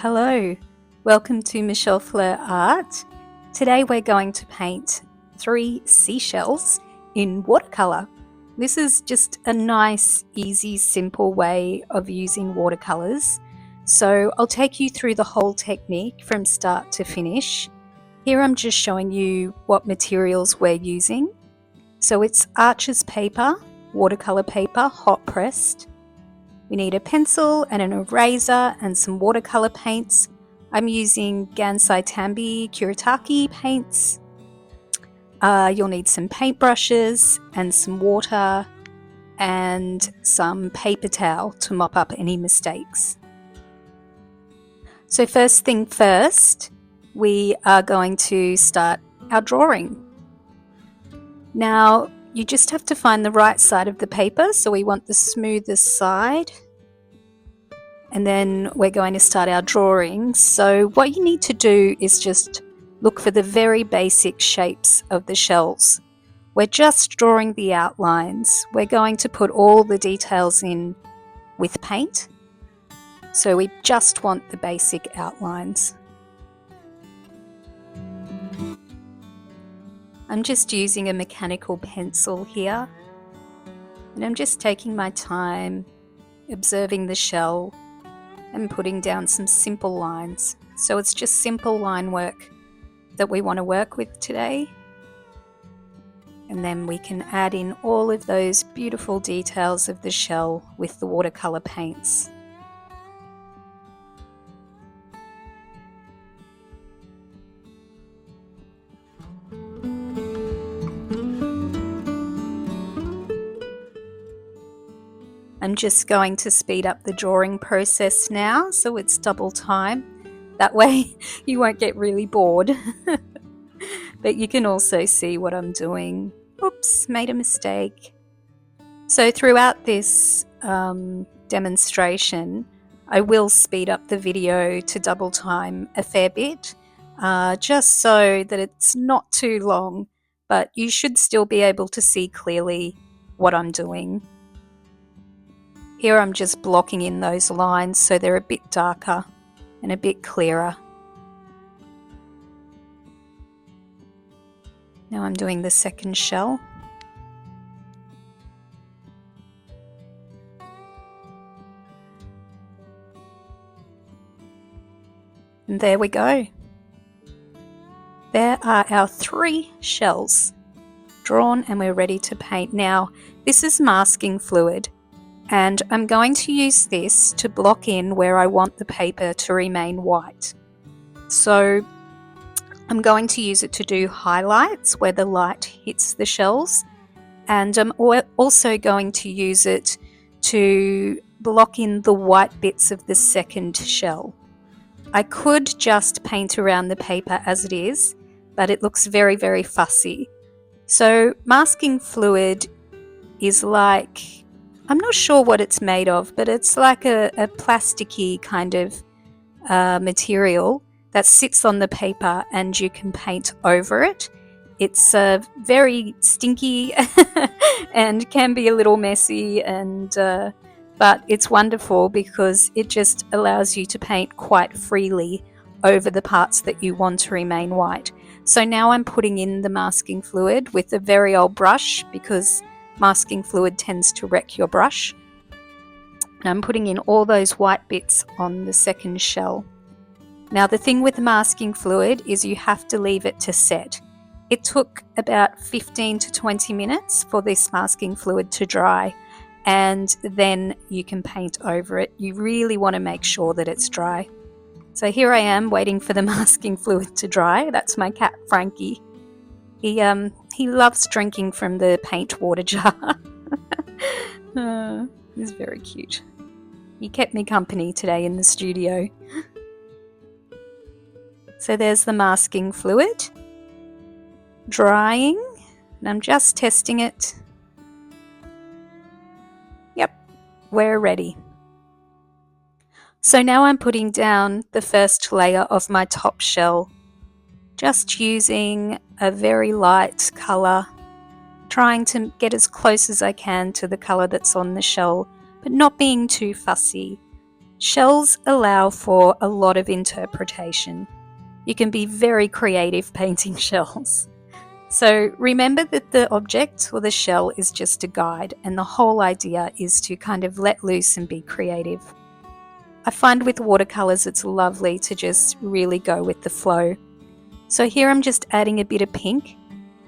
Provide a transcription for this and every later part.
Hello, welcome to Michelle Fleur Art. Today we're going to paint 3 seashells in watercolour. This is just a nice, easy, simple way of using watercolours. So I'll take you through the whole technique from start to finish. Here I'm just showing you what materials we're using. So it's Arches paper, watercolour paper, hot pressed. We need a pencil and an eraser and some watercolour paints. I'm using Gansai Tambi Kuretake paints. You'll need some paintbrushes and some water and some paper towel to mop up any mistakes. So first thing first, we are going to start our drawing. Now, you just have to find the right side of the paper, so we want the smoothest side. And then we're going to start our drawing. So what you need to do is just look for the very basic shapes of the shells. We're just drawing the outlines. We're going to put all the details in with paint. So we just want the basic outlines. I'm just using a mechanical pencil here, and I'm just taking my time, observing the shell and putting down some simple lines. So it's just simple line work that we want to work with today. And then we can add in all of those beautiful details of the shell with the watercolor paints. I'm just going to speed up the drawing process now, so it's double time. That way you won't get really bored. But you can also see what I'm doing. Oops, made a mistake. So throughout this demonstration, I will speed up the video to double time a fair bit, just so that it's not too long, but you should still be able to see clearly what I'm doing. Here I'm just blocking in those lines so they're a bit darker and a bit clearer. Now I'm doing the second shell. And there we go. There are our 3 shells drawn, and we're ready to paint. Now, this is masking fluid, and I'm going to use this to block in where I want the paper to remain white. So I'm going to use it to do highlights where the light hits the shells, and I'm also going to use it to block in the white bits of the second shell. I could just paint around the paper as it is, but it looks very, very fussy. So masking fluid is like, I'm not sure what it's made of, but it's like a plasticky kind of material that sits on the paper and you can paint over it. It's very stinky and can be a little messy, but it's wonderful because it just allows you to paint quite freely over the parts that you want to remain white. So now I'm putting in the masking fluid with a very old brush because masking fluid tends to wreck your brush. And I'm putting in all those white bits on the second shell. Now the thing with masking fluid is you have to leave it to set. It took about 15 to 20 minutes for this masking fluid to dry, and then you can paint over it. You really want to make sure that it's dry. So here I am waiting for the masking fluid to dry. That's my cat Frankie. He loves drinking from the paint water jar. He's very cute. He kept me company today in the studio. So there's the masking fluid drying, and I'm just testing it. Yep, we're ready. So now I'm putting down the first layer of my top shell, just using a very light colour, trying to get as close as I can to the colour that's on the shell, but not being too fussy. Shells allow for a lot of interpretation. You can be very creative painting shells. So remember that the object or the shell is just a guide, and the whole idea is to kind of let loose and be creative. I find with watercolours it's lovely to just really go with the flow. So here I'm just adding a bit of pink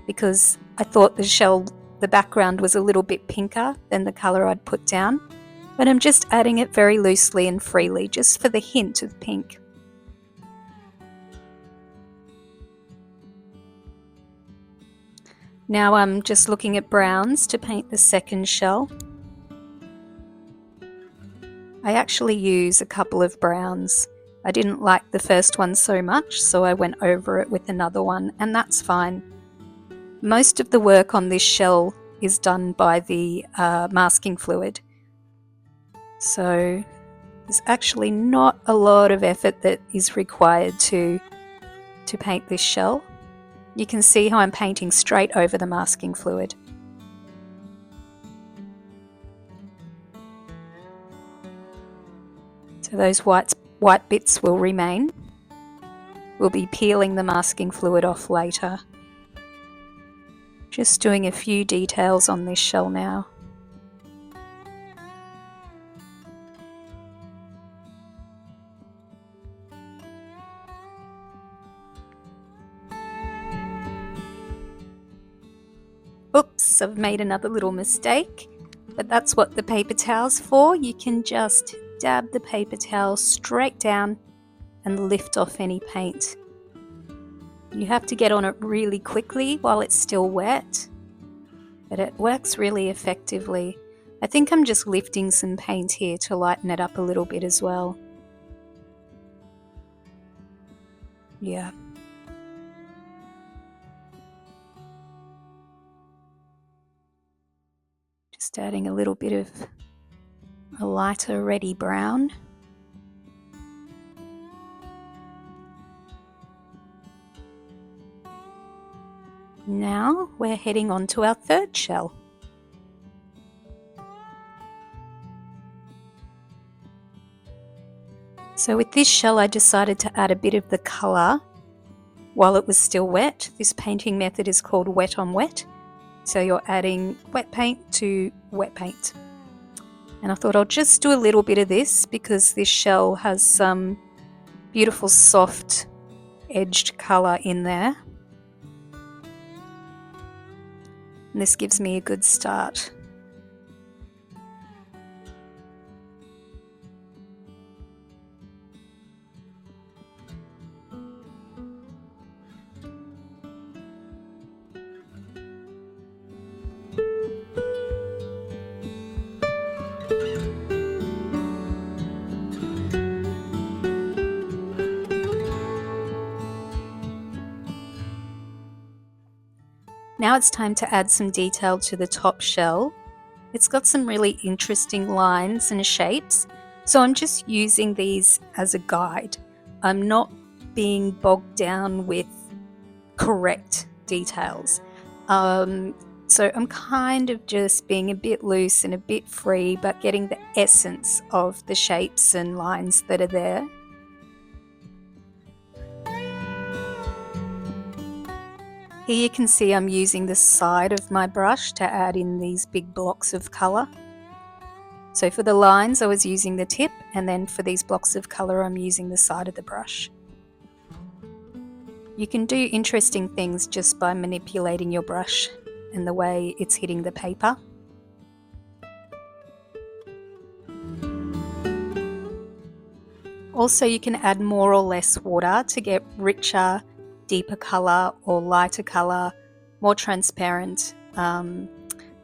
because I thought the background was a little bit pinker than the colour I'd put down, but I'm just adding it very loosely and freely just for the hint of pink. Now I'm just looking at browns to paint the second shell. I actually use a couple of browns. I didn't like the first one so much, so I went over it with another one, and that's fine. Most of the work on this shell is done by the masking fluid. So there's actually not a lot of effort that is required to paint this shell. You can see how I'm painting straight over the masking fluid. So those white bits will remain. We'll be peeling the masking fluid off later. Just doing a few details on this shell now. Oops, I've made another little mistake, but that's what the paper towel's for. You can just dab the paper towel straight down and lift off any paint. You have to get on it really quickly while it's still wet, but it works really effectively. I think I'm just lifting some paint here to lighten it up a little bit as well. Yeah. Just adding a little bit of a lighter reddy brown. Now we're heading on to our third shell. So with this shell I decided to add a bit of the colour while it was still wet. This painting method is called wet on wet. So you're adding wet paint to wet paint. And I thought I'll just do a little bit of this because this shell has some beautiful soft edged colour in there. And this gives me a good start. Now it's time to add some detail to the top shell. It's got some really interesting lines and shapes, so I'm just using these as a guide. I'm not being bogged down with correct details. So I'm kind of just being a bit loose and a bit free, but getting the essence of the shapes and lines that are there. Here you can see I'm using the side of my brush to add in these big blocks of colour. So for the lines I was using the tip, and then for these blocks of colour I'm using the side of the brush. You can do interesting things just by manipulating your brush and the way it's hitting the paper. Also you can add more or less water to get richer, deeper colour or lighter colour, more transparent.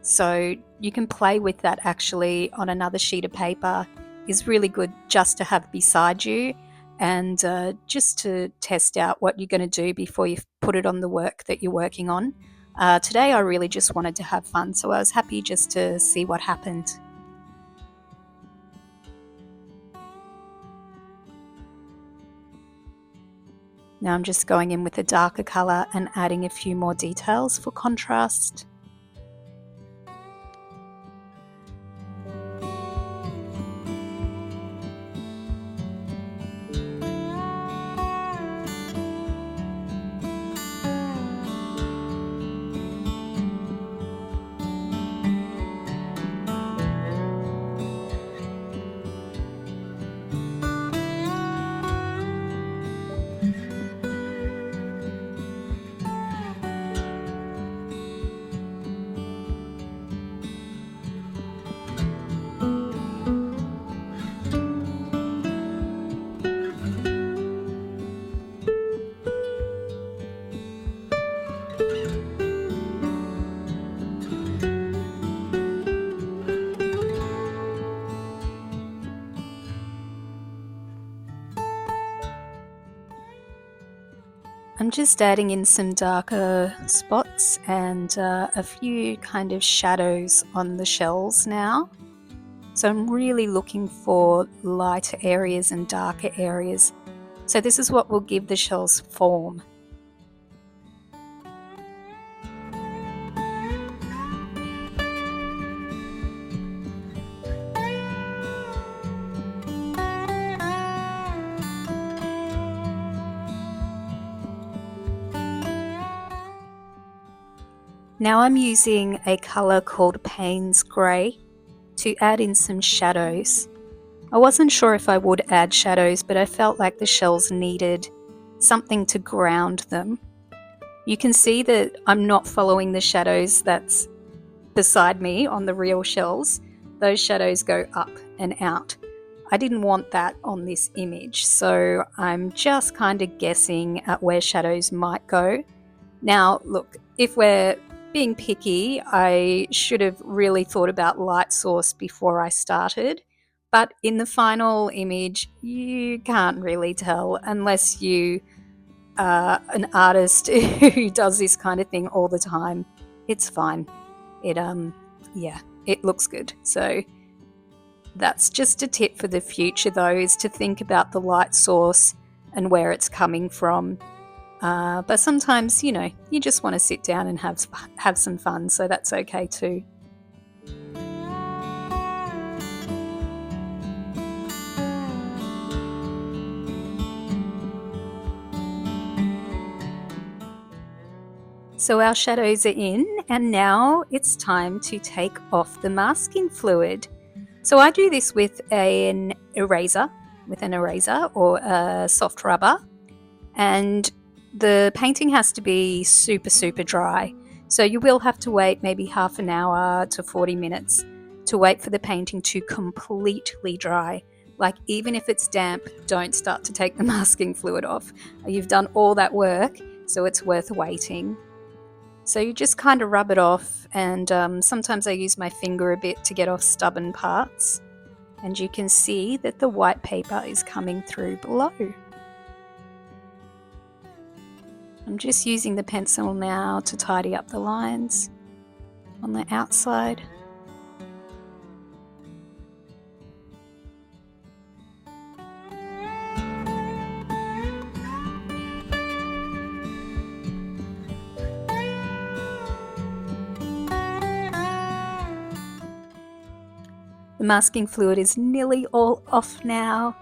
So you can play with that actually on another sheet of paper. Is really good just to have beside you and just to test out what you're going to do before you put it on the work that you're working on. Today I really just wanted to have fun, so I was happy just to see what happened. Now I'm just going in with a darker colour and adding a few more details for contrast. I'm just adding in some darker spots and a few kind of shadows on the shells now. So I'm really looking for lighter areas and darker areas. So this is what will give the shells form. Now I'm using a colour called Payne's Grey to add in some shadows. I wasn't sure if I would add shadows, but I felt like the shells needed something to ground them. You can see that I'm not following the shadows that's beside me on the real shells. Those shadows go up and out. I didn't want that on this image, so I'm just kind of guessing at where shadows might go. Now, look, if we're being picky, I should have really thought about light source before I started. But in the final image, you can't really tell unless you are an artist who does this kind of thing all the time. It's fine. It looks good. So that's just a tip for the future though, is to think about the light source and where it's coming from. But sometimes, you know, you just want to sit down and have some fun, so that's okay too. So our shadows are in, and now it's time to take off the masking fluid. So I do this with an eraser or a soft rubber, and the painting has to be super dry. So you will have to wait maybe half an hour to 40 minutes to wait for the painting to completely dry. Like, even if it's damp, don't start to take the masking fluid off. You've done all that work, so it's worth waiting. So you just kind of rub it off, and sometimes I use my finger a bit to get off stubborn parts. And you can see that the white paper is coming through below. I'm just using the pencil now to tidy up the lines on the outside. The masking fluid is nearly all off now.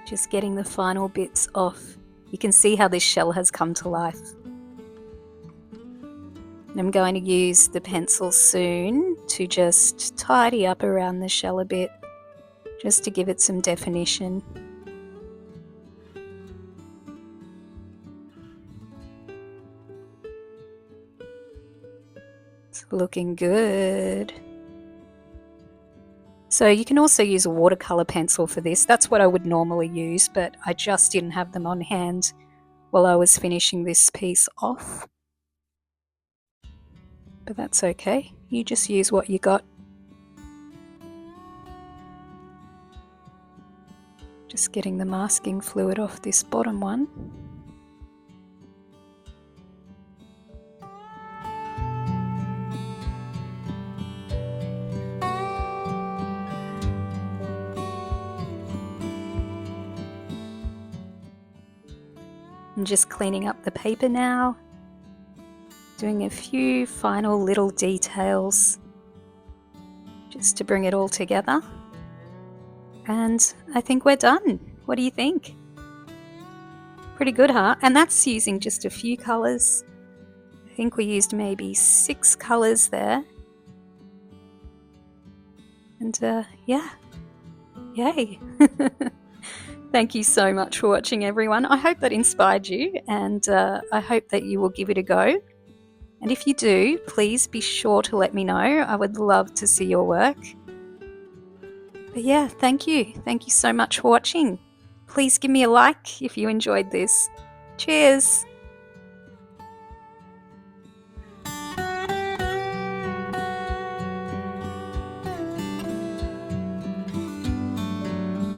Just getting the final bits off. You can see how this shell has come to life. And I'm going to use the pencil soon to just tidy up around the shell a bit, just to give it some definition. It's looking good. So you can also use a watercolour pencil for this. That's what I would normally use, but I just didn't have them on hand while I was finishing this piece off. But that's okay. You just use what you got. Just getting the masking fluid off this bottom one. I'm just cleaning up the paper now, doing a few final little details just to bring it all together. And I think we're done. What do you think? Pretty good, huh? And that's using just a few colours. I think we used maybe 6 colours there. And yeah, yay. Thank you so much for watching, everyone. I hope that inspired you, and I hope that you will give it a go. And if you do, please be sure to let me know. I would love to see your work. But yeah, thank you. Thank you so much for watching. Please give me a like if you enjoyed this. Cheers.